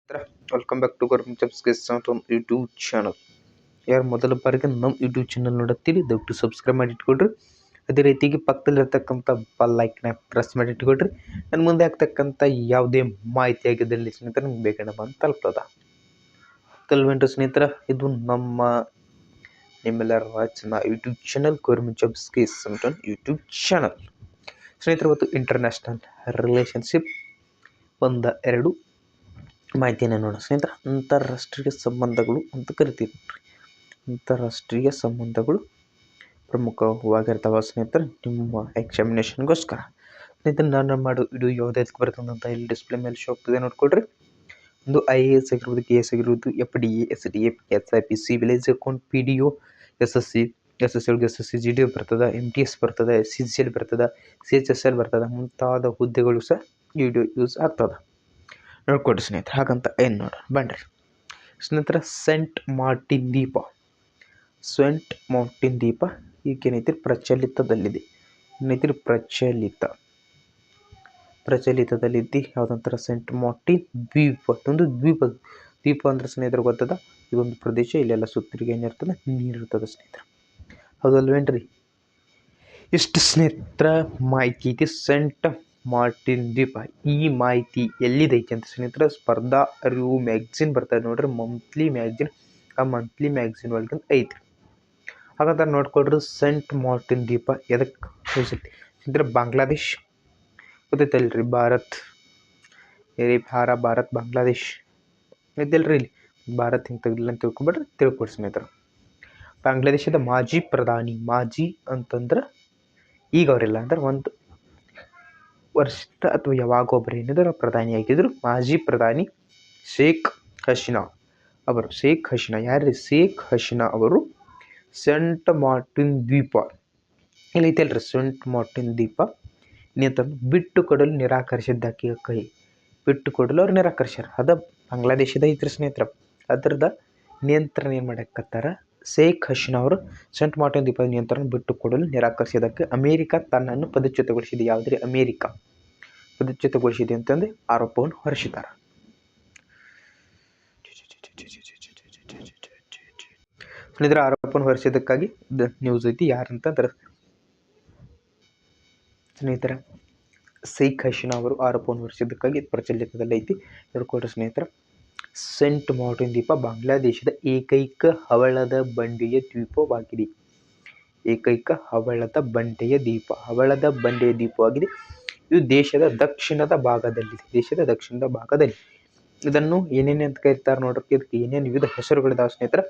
ಸ್ನೇಹಿತರೆ, welcome back to government jobs guess YouTube channel. ಯಾರು ಮೊದಲ ಬಾರಿಗೆ ನಮ್ಮ ಯೂಟ್ಯೂಬ್ ಚಾನಲ್ ನೋಡುತ್ತೀರಿ ದಯವಿಟ್ಟು ಸಬ್ಸ್ಕ್ರೈಬ್ ಮಾಡಿ ಇಟ್ಕೊಳ್ರಿ. ಅದೇ ರೀತಿಯಾಗಿ ಪಕ್ಕದಲ್ಲಿರ್ತಕ್ಕಂಥ ಬೆಲ್ ಐಕನ್ ಪ್ರೆಸ್ ಮಾಡಿ ಇಟ್ಕೊಳ್ರಿ. ನನ್ನ ಮುಂದೆ ಆಗ್ತಕ್ಕಂಥ ಯಾವುದೇ ಮಾಹಿತಿ ಆಗಿದ್ದಲ್ಲಿ ಸ್ನೇಹಿತರೆ ನಿಮ್ಗೆ ಬೇಕಂದ್ರೆ ಬಂದು ತಲುಪ್ತದ. ತಲ್ವೇನ್ರಿ ಸ್ನೇಹಿತರೆ, ಇದು ನಿಮ್ಮೆಲ್ಲರ ವಾಚನ YouTube channel government jobs guess YouTube channel. ಸ್ನೇಹಿತರೆ, ಇವತ್ತು ಇಂಟರ್ನ್ಯಾಷನಲ್ ರಿಲೇಷನ್ಶಿಪ್ ಎರಡು ಮಾಹಿತಿಯನ್ನು ನೋಡೋಣ ಸ್ನೇಹಿತರೆ. ಅಂತಾರಾಷ್ಟ್ರೀಯ ಸಂಬಂಧಗಳು ಅಂತ ಕರಿತೀವಿ. ಅಂತಾರಾಷ್ಟ್ರೀಯ ಸಂಬಂಧಗಳು ಪ್ರಮುಖವಾಗಿರ್ತಾವ ಸ್ನೇಹಿತರೆ ನಿಮ್ಮ ಎಕ್ಸಾಮಿನೇಷನ್ಗೋಸ್ಕರ. ಸ್ನೇಹಿತರೆ, ನಾನು ಮಾಡೋ ವಿಡಿಯೋ ಯಾವುದಕ್ಕೆ ಬರ್ತದೆ ಅಂತ ಇಲ್ಲಿ ಡಿಸ್ಪ್ಲೇ ಮೇಲೆ ಶೋ ಆಗ್ತದೆ ನೋಡ್ಕೊಳ್ರಿ. ಒಂದು IAS ಆಗಿರ್ಬೋದು, KS ಆಗಿರ್ಬೋದು, FDA, SDA, SIP, village account, PDO, SSC GDO ಬರ್ತದೆ, MTS ಬರ್ತದೆ, CGL ಬರ್ತದೆ, CHSL ಬರ್ತದೆ, ಮುಂತಾದ ಹುದ್ದೆಗಳು ಸಹ ವಿಡಿಯೋ ಯೂಸ್ ಆಗ್ತದೆ ನೋಡ್ಕೊಡ್ರಿ ಸ್ನೇಹಿತರೆ. ಹಾಗಂತ ಏನು ನೋಡೋಣ ಬನ್ನಿರಿ ಸ್ನೇಹಿತರೆ. ಸೆಂಟ್ ಮಾರ್ಟಿನ್ ದ್ವೀಪ ಈಗೇನೈತಿ ಪ್ರಚಲಿತದಲ್ಲಿದೆ. ಏನೈತಿ ಪ್ರಚಲಿತದಲ್ಲಿದ್ದು ಯಾವುದಂತಾರೆ ಸೆಂಟ್ ಮಾರ್ಟಿನ್ ದ್ವೀಪ. ಒಂದು ದ್ವೀಪ ಅಂದ್ರೆ ಸ್ನೇಹಿತರೆ ಗೊತ್ತದ, ಇದೊಂದು ಪ್ರದೇಶ. ಇಲ್ಲೆಲ್ಲ ಸುತ್ತರಿಗೆ ಏನಿರ್ತದೆ, ನೀರಿರ್ತದೆ ಸ್ನೇಹಿತರೆ. ಹೌದಲ್ವೇನ್ರಿ? ಇಷ್ಟು ಸ್ನೇಹಿತರ ಮಾಹಿತಿ ಐತಿ ಸೆಂಟ್ ಮಾರ್ಟಿನ್ ದ್ವೀಪ. ಈ ಮಾಹಿತಿ ಎಲ್ಲಿದೈತಿ ಅಂತ ಸ್ನೇಹಿತರೆ, ಸ್ಪರ್ಧಾ ಅರಿವು ಮ್ಯಾಗ್ಝಿನ್ ಬರ್ತದೆ ನೋಡ್ರಿ, ಮಂತ್ಲಿ ಮ್ಯಾಗ್ಝಿನ್. ಆ ಮಂತ್ಲಿ ಮ್ಯಾಗ್ಝಿನ್ ಒಳಗೆ ಐತ್ರಿ. ಹಾಗಂತ ನೋಡ್ಕೊಡ್ರಿ, ಸೆಂಟ್ ಮಾರ್ಟಿನ್ ದ್ವೀಪ ಎದಕ್ಕೆ ಸ್ನೇಹಿತರೆ, ಬಾಂಗ್ಲಾದೇಶ್ ಗೊತ್ತೈತಲ್ರಿ, ಭಾರತ್ ಬಾಂಗ್ಲಾದೇಶ್ ಐತಲ್ರಿ. ಇಲ್ಲಿ ಭಾರತ್ ಹಿಂಗೆ ತೆಗ್ದಿಲ್ಲ ಅಂತ ತಿಳ್ಕೊಬೇಡ್ರಿ, ತಿಳ್ಕೊಡ್ರಿ ಸ್ನೇಹಿತರೆ. ಬಾಂಗ್ಲಾದೇಶದ ಮಾಜಿ ಅಂತಂದ್ರೆ ಈಗ ಅವರಿಲ್ಲ ಅಂದ್ರೆ ಒಂದು ವರ್ಷ ಅಥವಾ ಯಾವಾಗೊಬ್ಬರು ಏನಿದ್ರು ಪ್ರಧಾನಿ ಆಗಿದ್ರು. ಮಾಜಿ ಪ್ರಧಾನಿ ಶೇಖ್ ಹಸೀನಾ ಯಾರ್ರಿ? ಶೇಖ್ ಹಸೀನಾ ಅವರು ಸೆಂಟ್ ಮಾರ್ಟಿನ್ ದ್ವೀಪ ಇಲ್ಲಿ ಐತಲ್ರಿ, ಸೆಂಟ್ ಮಾರ್ಟಿನ್ ದ್ವೀಪ ನೀತಂದು ಬಿಟ್ಟು ಕೊಡಲು ನಿರಾಕರಿಸಿದ್ದಕ್ಕೆ ಬಿಟ್ಟು ಕೊಡಲು ಅವ್ರು ನಿರಾಕರಿಸ್ಯಾರ. ಅದ ಬಾಂಗ್ಲಾದೇಶದ ಐತ್ರಿ ಸ್ನೇಹಿತರ. ಅದ್ರದ ನಿಯಂತ್ರಣ ಏನು ಮಾಡಕತ್ತಾರ, ಶೇಖ್ ಹಸೀನಾ ಅವರು ಸೆಂಟ್ ಮಾರ್ಟಿನ್ ದ್ವೀಪದ ನಿಯಂತ್ರಣ ಬಿಟ್ಟು ಕೊಡಲು ನಿರಾಕರಿಸಿದ್ದಕ್ಕೆ ಅಮೇರಿಕ ತನ್ನನ್ನು ಪದಚ್ಯುತಗೊಳಿಸಿದೆ. ಯಾವುದ್ರಿ? ಅಮೇರಿಕ ಪದಚ್ಯುತಗೊಳಿಸಿದೆ ಅಂತಂದು ಆರೋಪವನ್ನು ಹೊರಿಸಿದ್ದಾರೆ. ಸ್ನೇಹಿತರ, ಆರೋಪವನ್ನು ಹೊರಿಸಿದ್ದಕ್ಕಾಗಿ ನ್ಯೂಸ್ ಐತಿ. ಯಾರಂತಂದ್ರೆ ಸ್ನೇಹಿತರ, ಶೇಖ್ ಹಸೀನಾ ಅವರು ಆರೋಪವನ್ನು ಹೊರಿಸಿದ್ದಕ್ಕಾಗಿ ಪ್ರಚಲಿತದಲ್ಲಿ ಐತಿ ನೋಡ್ಕೊಳ್ರಿ ಸ್ನೇಹಿತರ. ಸೆಂಟ್ ಮಾರ್ಟಿನ್ ದ್ವೀಪ ಬಾಂಗ್ಲಾದೇಶದ ಏಕೈಕ ಹವಳದ ಬಂಡೆಯ ದ್ವೀಪವಾಗಿದೆ. ಹವಳದ ಬಂಡೆಯ ದ್ವೀಪವಾಗಿದೆ. ಇದು ದೇಶದ ದಕ್ಷಿಣದ ಭಾಗದಲ್ಲಿ. ಇದನ್ನು ಏನೇನು ಅಂತ ಕರೀತಾರೆ ನೋಡ್ರಿ. ಇದಕ್ಕೆ ಏನೇನು ವಿವಿಧ ಹೆಸರುಗಳಿದಾವೆ ಸ್ನೇಹಿತರ.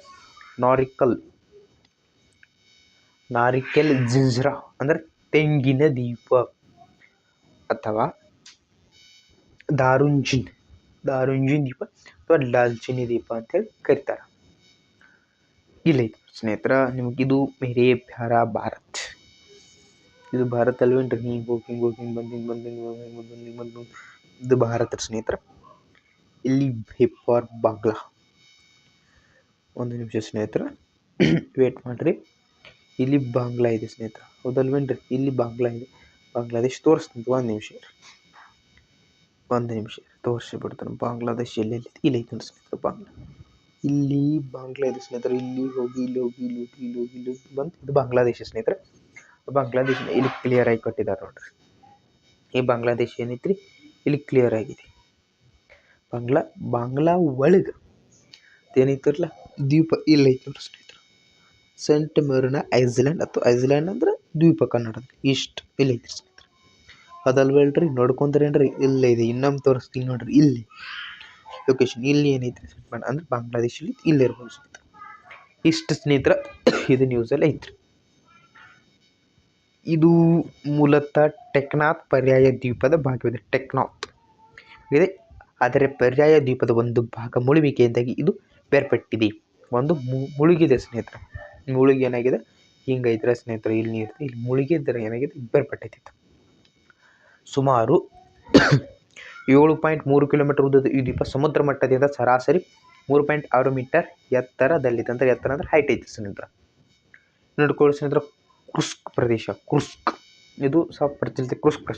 ನಾರಿಕೆಲ್ ಜಿಂಜ್ರಾ ಅಂದ್ರೆ ತೆಂಗಿನ ದ್ವೀಪ, ಅಥವಾ ದಾರುಂಜಿನ್ ದ್ವೀಪ, ಅಥವಾ ಲಾಲ್ಚಿನಿ ದ್ವೀಪ ಅಂತೇಳಿ ಕರೀತಾರೆ. ಇಲ್ಲ ಸ್ನೇಹಿತರ, ನಿಮಗಿದು ಮೇರೇ ಪ್ಯಾರಾ ಭಾರತ್, ಇದು ಭಾರತ ಅಲ್ವೇನ್ರಿ? ಹಿಂಗೆ ಹೋಗಿ ಬಂದು ಇದು ಭಾರತ ಸ್ನೇಹಿತರ. ಇಲ್ಲಿ ಫಾರ್ ಬಾಂಗ್ಲಾ. ಒಂದು ನಿಮಿಷ ಸ್ನೇಹಿತರ, ವೇಟ್ ಮಾಡ್ರಿ. ಇಲ್ಲಿ ಬಾಂಗ್ಲಾ ಇದೆ ಸ್ನೇಹಿತರ, ಹೌದಲ್ವೇನ್ರಿ? ಇಲ್ಲಿ ಬಾಂಗ್ಲಾ ಇದೆ. ಬಾಂಗ್ಲಾದೇಶ್ ತೋರಿಸ್ತೀನಿ, ಒಂದು ನಿಮಿಷ ತೋರಿಸಿಬಿಡ್ತಾನೆ. ಬಾಂಗ್ಲಾದೇಶ್ ಎಲ್ಲೆಲ್ಲಿ ಇಲ್ಲಿ ಐತೆ ಸ್ನೇಹಿತರ. ಇಲ್ಲಿ ಬಾಂಗ್ಲಾ ಇದೆ ಸ್ನೇಹಿತರೆ. ಇಲ್ಲಿ ಹೋಗಿ ಬಂದು ಇದು ಬಾಂಗ್ಲಾದೇಶ ಸ್ನೇಹಿತರೆ. ಬಾಂಗ್ಲಾದೇಶ ಇಲ್ಲಿ ಕ್ಲಿಯರ್ ಆಗಿ ಕೊಟ್ಟಿದ್ದಾರೆ ನೋಡ್ರಿ. ಈ ಬಾಂಗ್ಲಾದೇಶ ಏನೈತ್ರಿ, ಇಲ್ಲಿ ಕ್ಲಿಯರ್ ಆಗಿದೆ. ಬಾಂಗ್ಲಾ ಒಳಗೆ ಏನೈತಿರಲ್ಲ ದ್ವೀಪ ಇಲ್ಲಿ ಐತಿ ನೋಡ್ರಿ ಸ್ನೇಹಿತರೆ. ಸೆಂಟ್ ಮೆರಿನಾ ಐಲ್ಯಾಂಡ್, ಅಥವಾ ಐಲ್ಯಾಂಡ್ ಅಂದ್ರೆ ದ್ವೀಪ ಕನ್ನಡದಲ್ಲಿ. ಇಷ್ಟು ಇಲ್ಲಿ ಐತಿ ಸ್ನೇಹಿತರೆ. ಅದಲ್ವೇಳ್ರಿ, ನೋಡ್ಕೊಂಡ್ರೇನ್ರಿ? ಇಲ್ಲೇ ಇದೆ. ಇನ್ನೊಮ್ಮೆ ತೋರಿಸ್ತೀನಿ ನೋಡ್ರಿ. ಇಲ್ಲಿ ಲೊಕೇಶನ್ ಇಲ್ಲಿ ಏನೈತಿ ಅಂದ್ರೆ ಬಾಂಗ್ಲಾದೇಶಲ್ಲಿ ಇಲ್ಲಿ ಇರ್ಬೋದು ಸ್ನೇಹಿತರೆ. ಇಷ್ಟು ಸ್ನೇಹಿತರ ಇದು ನ್ಯೂಸಲ್ಲಿ ಐತ್ರಿ. ಇದು ಮೂಲತಃ ಟೆಕ್ನಾತ್ ಪರ್ಯಾಯ ದ್ವೀಪದ ಭಾಗವಿದೆ. ಟೆಕ್ನಾತ್ ಇದೆ, ಆದರೆ ಪರ್ಯಾಯ ದ್ವೀಪದ ಒಂದು ಭಾಗ ಮುಳುವಿಕೆಯಿಂದಾಗಿ ಇದು ಬೇರ್ಪಟ್ಟಿದೆ. ಒಂದು ಮುಳುಗಿದೆ ಸ್ನೇಹಿತರೆ. ಮುಳುಗಿ ಏನಾಗಿದೆ, ಹಿಂಗೈತ್ರ ಸ್ನೇಹಿತರೆ. ಇಲ್ಲಿ ನೀರು ಇಲ್ಲಿ ಮುಳುಗಿದ್ರೆ ಏನಾಗಿದೆ, ಬೇರ್ಪಟ್ಟೈತಿ. ಸುಮಾರು 7.3 ಕಿಲೋಮೀಟರ್ ಉದ್ದದ ಈ ದ್ವೀಪ ಸಮುದ್ರ ಮಟ್ಟದಿಂದ ಸರಾಸರಿ 3.6 ಮೀಟರ್ ಎತ್ತರದಲ್ಲಿದೆ. ಅಂದ್ರೆ ಎತ್ತರ ಅಂದ್ರೆ ಹೈಟ್ ಐತಿ ಸ್ನೇಹಿತರ. ನೋಡ್ಕೊಳ್ಳಿ ಸ್ನೇಹಿತರ, ಕ್ರುಸ್ಕ್ ಇದು ಸಹ ಪ್ರಚಲಿತ. ಕ್ರುಸ್ಕ್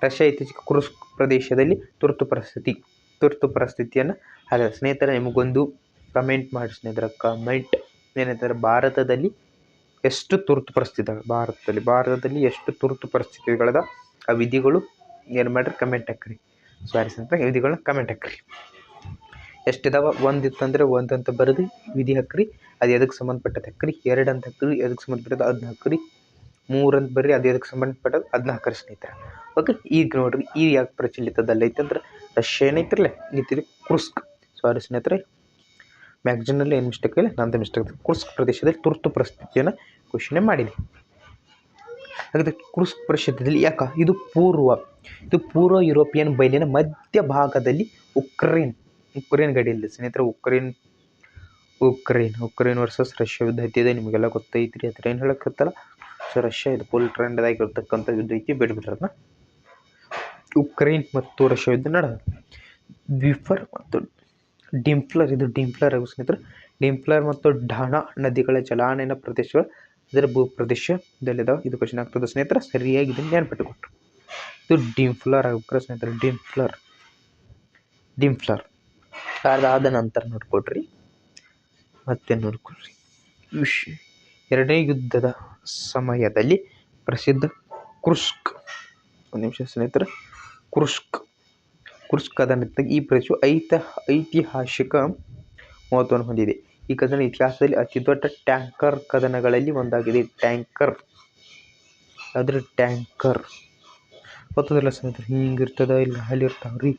ರಷ್ಯಾ ಇತ್ತೀಚೆಗೆ ಕ್ರುಸ್ಕ್ ಪ್ರದೇಶದಲ್ಲಿ ತುರ್ತು ಪರಿಸ್ಥಿತಿ ತುರ್ತು ಪರಿಸ್ಥಿತಿಯನ್ನು ಅದ ಸ್ನೇಹಿತರೆ ನಿಮಗೊಂದು ಕಮೆಂಟ್ ಮಾಡಿ ಸ್ನೇಹಿತರೆ. ಕಮೆಂಟ್ ಏನಂತಾರೆ, ಭಾರತದಲ್ಲಿ ಎಷ್ಟು ತುರ್ತು ಪರಿಸ್ಥಿತಿ ಭಾರತದಲ್ಲಿ ಎಷ್ಟು ತುರ್ತು ಪರಿಸ್ಥಿತಿಗಳದ ಆ ವಿಧಿಗಳು ಏನು ಮಾಡಿರಿ ಕಮೆಂಟ್ ಹಾಕ್ರಿ. ಸಾರಿ ಸ್ನೇಹಿತರೆ, ವಿಧಿಗಳನ್ನ ಕಮೆಂಟ್ ಹಾಕ್ರಿ. ಎಷ್ಟಿದಾವ? ಒಂದಿತ್ತಂದರೆ ಒಂದಂತ ಬರೆದು ವಿಧಿ ಹಾಕ್ರಿ, ಅದು ಎದಕ್ಕೆ ಸಂಬಂಧಪಟ್ಟದ್ದು ಹಾಕ್ರಿ. 2 ಅಂತ ಹಾಕ್ರಿ, ಎದಕ್ಕೆ ಸಂಬಂಧಪಟ್ಟದ್ದು ಅದನ್ನ ಹಾಕ್ರಿ. 3 ಅಂತ ಬರ್ರಿ, ಅದು ಎದಕ್ಕೆ ಸಂಬಂಧಪಟ್ಟದ್ದು ಅದನ್ನ ಹಾಕ್ರಿ ಸ್ನೇಹಿತರೆ. ಓಕೆ, ಈಗ ನೋಡ್ರಿ ಈ ಯಾಕೆ ಪ್ರಚಲಿತದಲ್ಲೈತೆ ಅಂದ್ರೆ ರಷ್ಯಾ ಏನೈತಿರಲ್ಲ ಇತ್ತಿರಿ ಕುರ್ಸ್ಕ್. ಸಾರಿ ಸ್ನೇಹಿತರೆ, ಮ್ಯಾಗ್ಝಿನಲ್ಲಿ ಏನು ಮಿಸ್ಟೇಕ್ ಇಲ್ಲ, ನಂದು ಮಿಸ್ಟೇಕ್. ಕುರ್ಸ್ಕ್ ಪ್ರದೇಶದಲ್ಲಿ ತುರ್ತು ಪರಿಸ್ಥಿತಿಯನ್ನು ಘೋಷಣೆ ಮಾಡಿದೆ. ಹಾಗಾದರೆ ಕುರ್ಸ್ಕ್ ಪ್ರದೇಶದಲ್ಲಿ ಯಾಕೆ? ಇದು ಪೂರ್ವ ಯುರೋಪಿಯನ್ ಬಯಲಿನ ಮಧ್ಯಭಾಗದಲ್ಲಿ ಉಕ್ರೇನ್ ಗಡಿಯಲ್ಲಿ ಸ್ನೇಹಿತರೆ. ಉಕ್ರೇನ್ ವರ್ಸಸ್ ರಷ್ಯಾ ಯುದ್ಧ ಐತಿದೆ, ನಿಮಗೆಲ್ಲ ಗೊತ್ತೈತ್ರಿ. ಅದ್ರ ಏನು ಹೇಳಕತ್ತಲ್ಲ, ಸೊ ರಷ್ಯಾ ಇದು ಫುಲ್ ಟ್ರೆಂಡ್ದಾಗಿರ್ತಕ್ಕಂಥ ಯುದ್ಧ ಐತಿ, ಬಿಡ್ಬಿಟ್ರನ್ನ. ಉಕ್ರೇನ್ ಮತ್ತು ರಷ್ಯಾ ಯುದ್ಧ ನಡೆದ ದ್ವಿಫರ್ ಮತ್ತು ಡಿಂಪ್ಲರ್, ಇದು ಡಿಂಪ್ಲರ್ ಆಗುವ ಸ್ನೇಹಿತರೆ. ಡಿಂಪ್ಲರ್ ಮತ್ತು ಢಾಣಾ ನದಿಗಳ ಜಲಾನಯನ ಪ್ರದೇಶಗಳು ಇದರ ಭೂಪ್ರದೇಶದಲ್ಲಿದ್ದಾವೆ. ಇದು ಕ್ವಶನ್ ಆಗ್ತದೆ ಸ್ನೇಹಿತರೆ, ಸರಿಯಾಗಿ ಇದನ್ನು ನೆನಪಿಟ್ಟುಕೊಟ್ರು. ಇದು ಡಿಂಪ್ಲರ್ ಆಗ್ಬೇಕ್ರೆ ಸ್ನೇಹಿತರೆ, ಡಿಂಪ್ಲರ್. ಅದಾದ ನಂತರ ನೋಡ್ಕೊಡ್ರಿ, ಮತ್ತೆ ನೋಡ್ಕೊಳ್ರಿ, ಎರಡನೇ ಯುದ್ಧದ ಸಮಯದಲ್ಲಿ ಪ್ರಸಿದ್ಧ ಕುರ್ಸ್ಕ್, ಒಂದು ನಿಮಿಷ ಸ್ನೇಹಿತರೆ, ಕುರ್ಸ್ಕ್ ಕದನದ ಈ ಪ್ರದೇಶವು ಐತಿಹಾಸಿಕ ಮಹತ್ವವನ್ನು ಹೊಂದಿದೆ. ಈ ಕದನ ಇತಿಹಾಸದಲ್ಲಿ ಅತಿ ದೊಡ್ಡ ಟ್ಯಾಂಕರ್ ಕದನಗಳಲ್ಲಿ ಒಂದಾಗಿದೆ. ಟ್ಯಾಂಕರ್ ಗೊತ್ತದಿಲ್ಲ ಸ್ನೇಹಿತರೆ, ಹಿಂಗಿರ್ತದ ಇಲ್ಲ ಅಲ್ಲಿರ್ತಾವ್ರಿ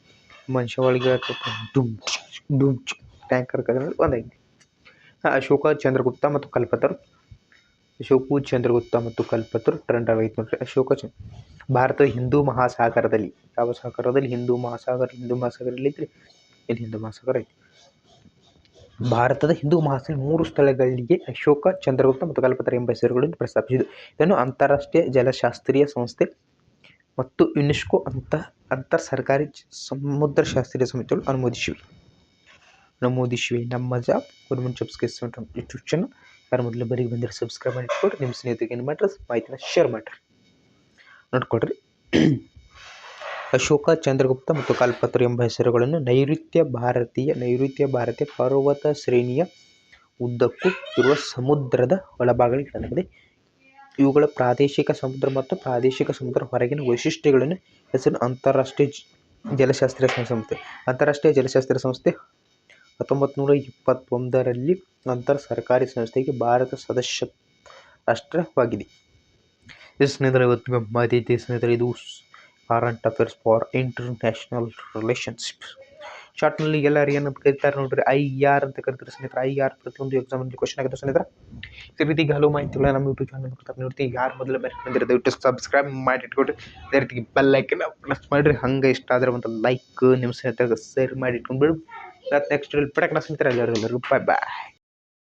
ಮನುಷ್ಯ ಒಳಗೆ ಡುಮ್ ಟ್ಯಾಂಕರ್ ಕದನ ಒಂದಾಗಿದೆ. ಅಶೋಕ ಚಂದ್ರಗುಪ್ತ ಮತ್ತು ಕಲ್ಪತರು ಟ್ರೆಂಡ್ ಆಗೈತೆ ನೋಡ್ರಿ. ಭಾರತದ ಹಿಂದೂ ಮಹಾಸಾಗರದಲ್ಲಿ, ಯಾವ ಸಾಗರದಲ್ಲಿ? ಹಿಂದೂ ಮಹಾಸಾಗರದಲ್ಲಿ ಐತ್ರಿ, ಇಲ್ಲಿ ಹಿಂದೂ ಮಹಾಸಾಗರ ಐತಿ. ಭಾರತದ ಹಿಂದೂ ಮಹಾಸಾಗರ 3 ಸ್ಥಳಗಳಿಗೆ ಅಶೋಕ, ಚಂದ್ರಗುಪ್ತ ಮತ್ತು ಕಲ್ಪತರು ಎಂಬ ಹೆಸರುಗಳನ್ನು ಪ್ರಸ್ತಾಪಿಸಿದ್ದು. ಇದನ್ನು ಅಂತಾರಾಷ್ಟ್ರೀಯ ಜಲಶಾಸ್ತ್ರೀಯ ಸಂಸ್ಥೆ ಮತ್ತು ಯುನೆಸ್ಕೋ ಅಂತರ್ ಸರ್ಕಾರಿ ಸಮುದ್ರಶಾಸ್ತ್ರೀಯ ಸಮಿತಿಗಳು ಅನುಮೋದಿಸಿವೆ. ನಮ್ಮ job government jobs YouTube channel ಯಾರು ಮೊದಲು ಬರೀ ಬಂದರೆ ಸಬ್ಸ್ಕ್ರೈಬ್ ಮಾಡಿ ಇಟ್ಕೊಡ್ರಿ. ನಿಮ್ಮ ಸ್ನೇಹಿತರಿಗೆ ಏನು ಮಾಡಿರಿ, ಮಾಹಿತಿನ ಶೇರ್ ಮಾಡಿರಿ. ನೋಡ್ಕೊಡ್ರಿ, ಅಶೋಕ, ಚಂದ್ರಗುಪ್ತ ಮತ್ತು ಕಲ್ಪತರು ಎಂಬ ಹೆಸರುಗಳನ್ನು ನೈಋತ್ಯ ಭಾರತೀಯ ಪರ್ವತ ಶ್ರೇಣಿಯ ಉದ್ದಕ್ಕೂ ಇರುವ ಸಮುದ್ರದ ಒಳಭಾಗಗಳಿಗೆ ಇಡಲಾಗಿದೆ. ಇವುಗಳ ಪ್ರಾದೇಶಿಕ ಸಮುದ್ರ ಮತ್ತು ಪ್ರಾದೇಶಿಕ ಸಮುದ್ರ ಹೊರಗಿನ ವೈಶಿಷ್ಟ್ಯಗಳನ್ನು ಹೆಸರು ಅಂತಾರಾಷ್ಟ್ರೀಯ ಜಲಶಾಸ್ತ್ರೀಯ ಸಂಸ್ಥೆ 1921ರಲ್ಲಿ ಅಂತರ್ ಸರ್ಕಾರಿ ಸಂಸ್ಥೆಗೆ ಭಾರತ ಸದಸ್ಯ ರಾಷ್ಟ್ರವಾಗಿದೆ. ಸ್ನೇಹಿತರೆ, ಇವತ್ತು ಮಾಹಿತಿ ಸ್ನೇಹಿತರೆ, ಇದು current affairs for international relationship. ಶಾರ್ಟ್ನಲ್ಲಿ ಎಲ್ಲರೂ ಏನು ಕರೀತಾರೆ ನೋಡ್ರಿ, IR ಅಂತ ಕರಿತಾರೆ ಸ್ನೇಹಿತರೆ. IR ಪ್ರತಿಯೊಂದು ಎಕ್ಸಾಮಲ್ಲಿ ಕ್ವಶನ್ ಆಗುತ್ತೆ ಸ್ನೇಹಿತರೆ. ಈ ರೀತಿಗೆ ಹಲವು ಮಾಹಿತಿಗಳು ನಮ್ಮ ಯೂಟ್ಯೂಬ್ ಚಾನಲ್ ನೋಡ್ತೀವಿ. ಯಾರು ಮೊದಲು ಬಂದಿರೋ ದಯವಿಟ್ಟು ಸಬ್ಸ್ಕ್ರೈಬ್ ಮಾಡಿ ಇಟ್ಕೊಡ್ರಿ. ಅದೇ ರೀತಿಗೆ ಬೆಲ್ ಐಕನ್ ಪ್ರೆಸ್ ಮಾಡಿರಿ. ಹಂಗೆ ಇಷ್ಟ ಆದರೆ ಒಂದು ಲೈಕ್ ನಿಮ್ಮ ಸ್ನೇಹಿತರಿಗೆ ಶೇರ್ ಮಾಡಿ ಇಟ್ಕೊಂಡ್ಬಿಡು. ನೆಕ್ಸ್ಟ್ ಪಟಕ್ನ ಸ್ನೇಹಿತರೆ, ಎಲ್ಲರಿಗೂ ಬಾಯ್.